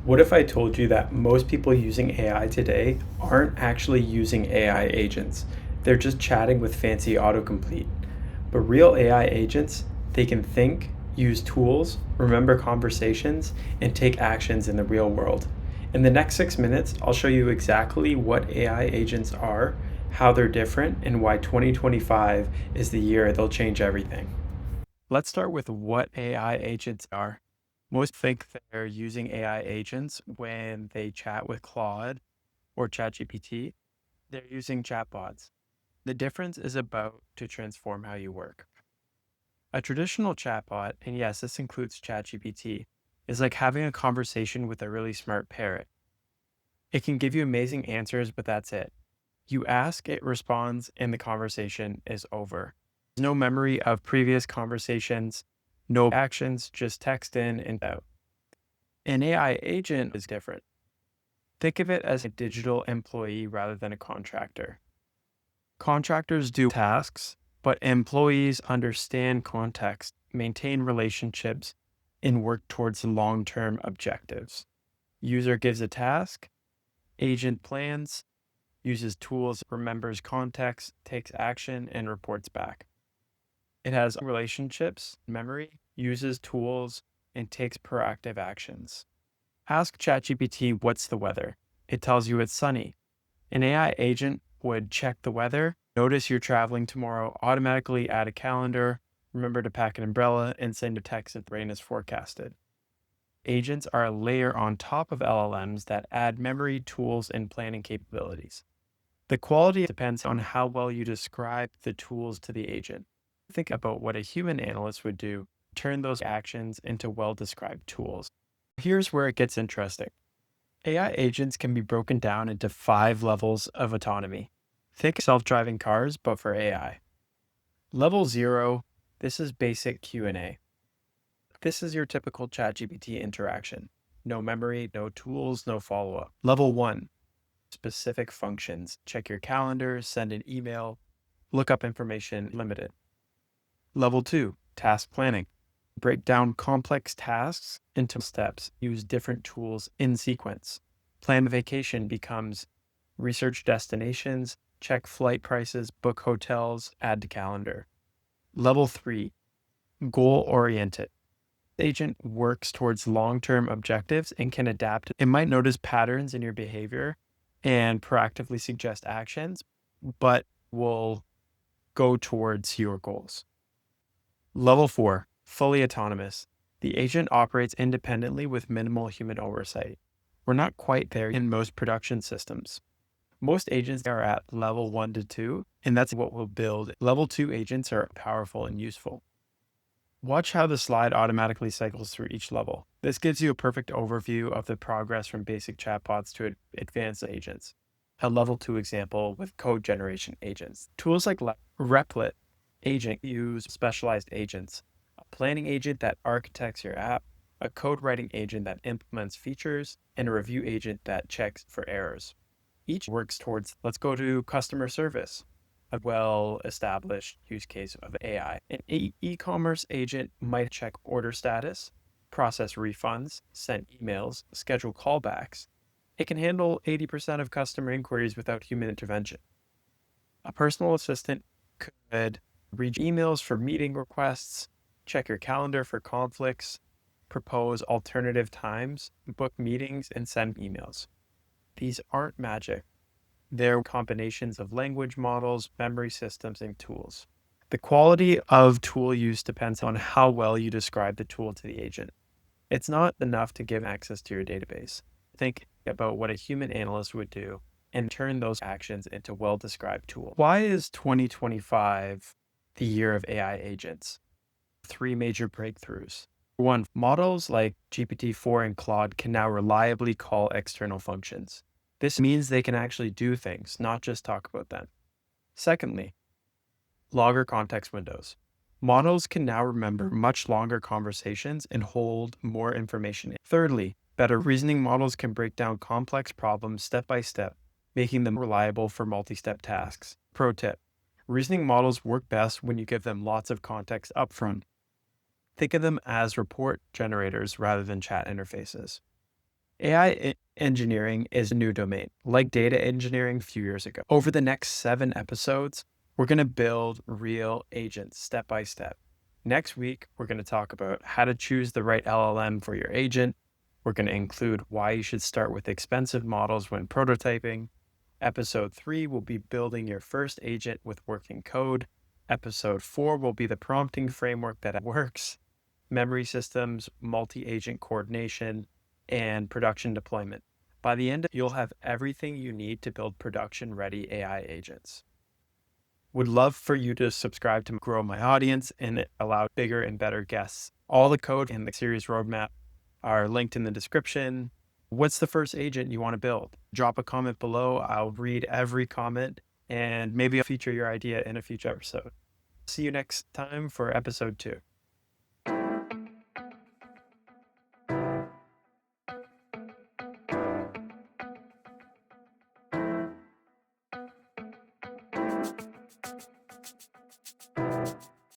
What if I told you that most people using AI today aren't actually using AI agents? They're just chatting with fancy autocomplete. But real AI agents, they can think, use tools, remember conversations, and take actions in the real world. In the next 6 minutes, I'll show you exactly what AI agents are, how they're different, and why 2025 is the year they'll change everything. Let's start with what AI agents are. Most think they're using AI agents when they chat with Claude or ChatGPT. They're using chatbots. The difference is about to transform how you work. A traditional chatbot, and yes, this includes ChatGPT, is like having a conversation with a really smart parrot. It can give you amazing answers, but that's it. You ask, it responds, and the conversation is over. There's no memory of previous conversations, no actions, just text in and out. An AI agent is different. Think of it as a digital employee rather than a contractor. Contractors do tasks, but employees understand context, maintain relationships, and work towards long-term objectives. User gives a task, agent plans, uses tools, remembers context, takes action, and reports back. It has relationships, memory, uses tools, and takes proactive actions. Ask ChatGPT what's the weather. It tells you it's sunny. An AI agent would check the weather, notice you're traveling tomorrow, automatically add a calendar, remember to pack an umbrella, and send a text if rain is forecasted. Agents are a layer on top of LLMs that add memory, tools, and planning capabilities. The quality depends on how well you describe the tools to the agent. Think about what a human analyst would do, turn those actions into well-described tools. Here's where it gets interesting. AI agents can be broken down into 5 levels of autonomy. Think self-driving cars, but for AI. Level 0, this is basic Q&A. This is your typical ChatGPT interaction. No memory, no tools, no follow-up. Level 1, specific functions. Check your calendar, send an email, look up information, limited. Level 2, task planning. Break down complex tasks into steps. Use different tools in sequence. Plan vacation becomes research destinations, check flight prices, book hotels, add to calendar. Level 3, goal-oriented. Agent works towards long-term objectives and can adapt. It might notice patterns in your behavior and proactively suggest actions, but will go towards your goals. Level 4, fully autonomous. The agent operates independently with minimal human oversight. We're not quite there in most production systems. Most agents are at level 1 to 2, and that's what we'll build. Level 2 agents are powerful and useful. Watch how the slide automatically cycles through each level. This gives you a perfect overview of the progress from basic chatbots to advanced agents. A level 2 example with code generation agents. Tools like Replit agent use specialized agents. A planning agent that architects your app, a code writing agent that implements features, and a review agent that checks for errors. Each works towards, let's go to customer service, a well-established use case of AI. An e-commerce agent might check order status, process refunds, send emails, schedule callbacks. It can handle 80% of customer inquiries without human intervention. A personal assistant could read emails for meeting requests, check your calendar for conflicts, propose alternative times, book meetings, and send emails. These aren't magic. They're combinations of language models, memory systems, and tools. The quality of tool use depends on how well you describe the tool to the agent. It's not enough to give access to your database. Think about what a human analyst would do and turn those actions into well-described tools. Why is 2025 the year of AI agents? 3 major breakthroughs. 1, models like GPT-4 and Claude can now reliably call external functions. This means they can actually do things, not just talk about them. Secondly, longer context windows. Models can now remember much longer conversations and hold more information. Thirdly, better reasoning models can break down complex problems step by step, making them reliable for multi-step tasks. Pro tip, reasoning models work best when you give them lots of context upfront. Think of them as report generators rather than chat interfaces. AI engineering is a new domain, like data engineering a few years ago. Over the next 7 episodes, we're going to build real agents step by step. Next week, we're going to talk about how to choose the right LLM for your agent. We're going to include why you should start with expensive models when prototyping. Episode 3 will be building your first agent with working code. Episode 4 will be the prompting framework that works, memory systems, multi-agent coordination, and production deployment. By the end, you'll have everything you need to build production-ready AI agents. Would love for you to subscribe to grow my audience and allow bigger and better guests. All the code and the series roadmap are linked in the description. What's the first agent you want to build? Drop a comment below. I'll read every comment and maybe I'll feature your idea in a future episode. See you next time for episode 2.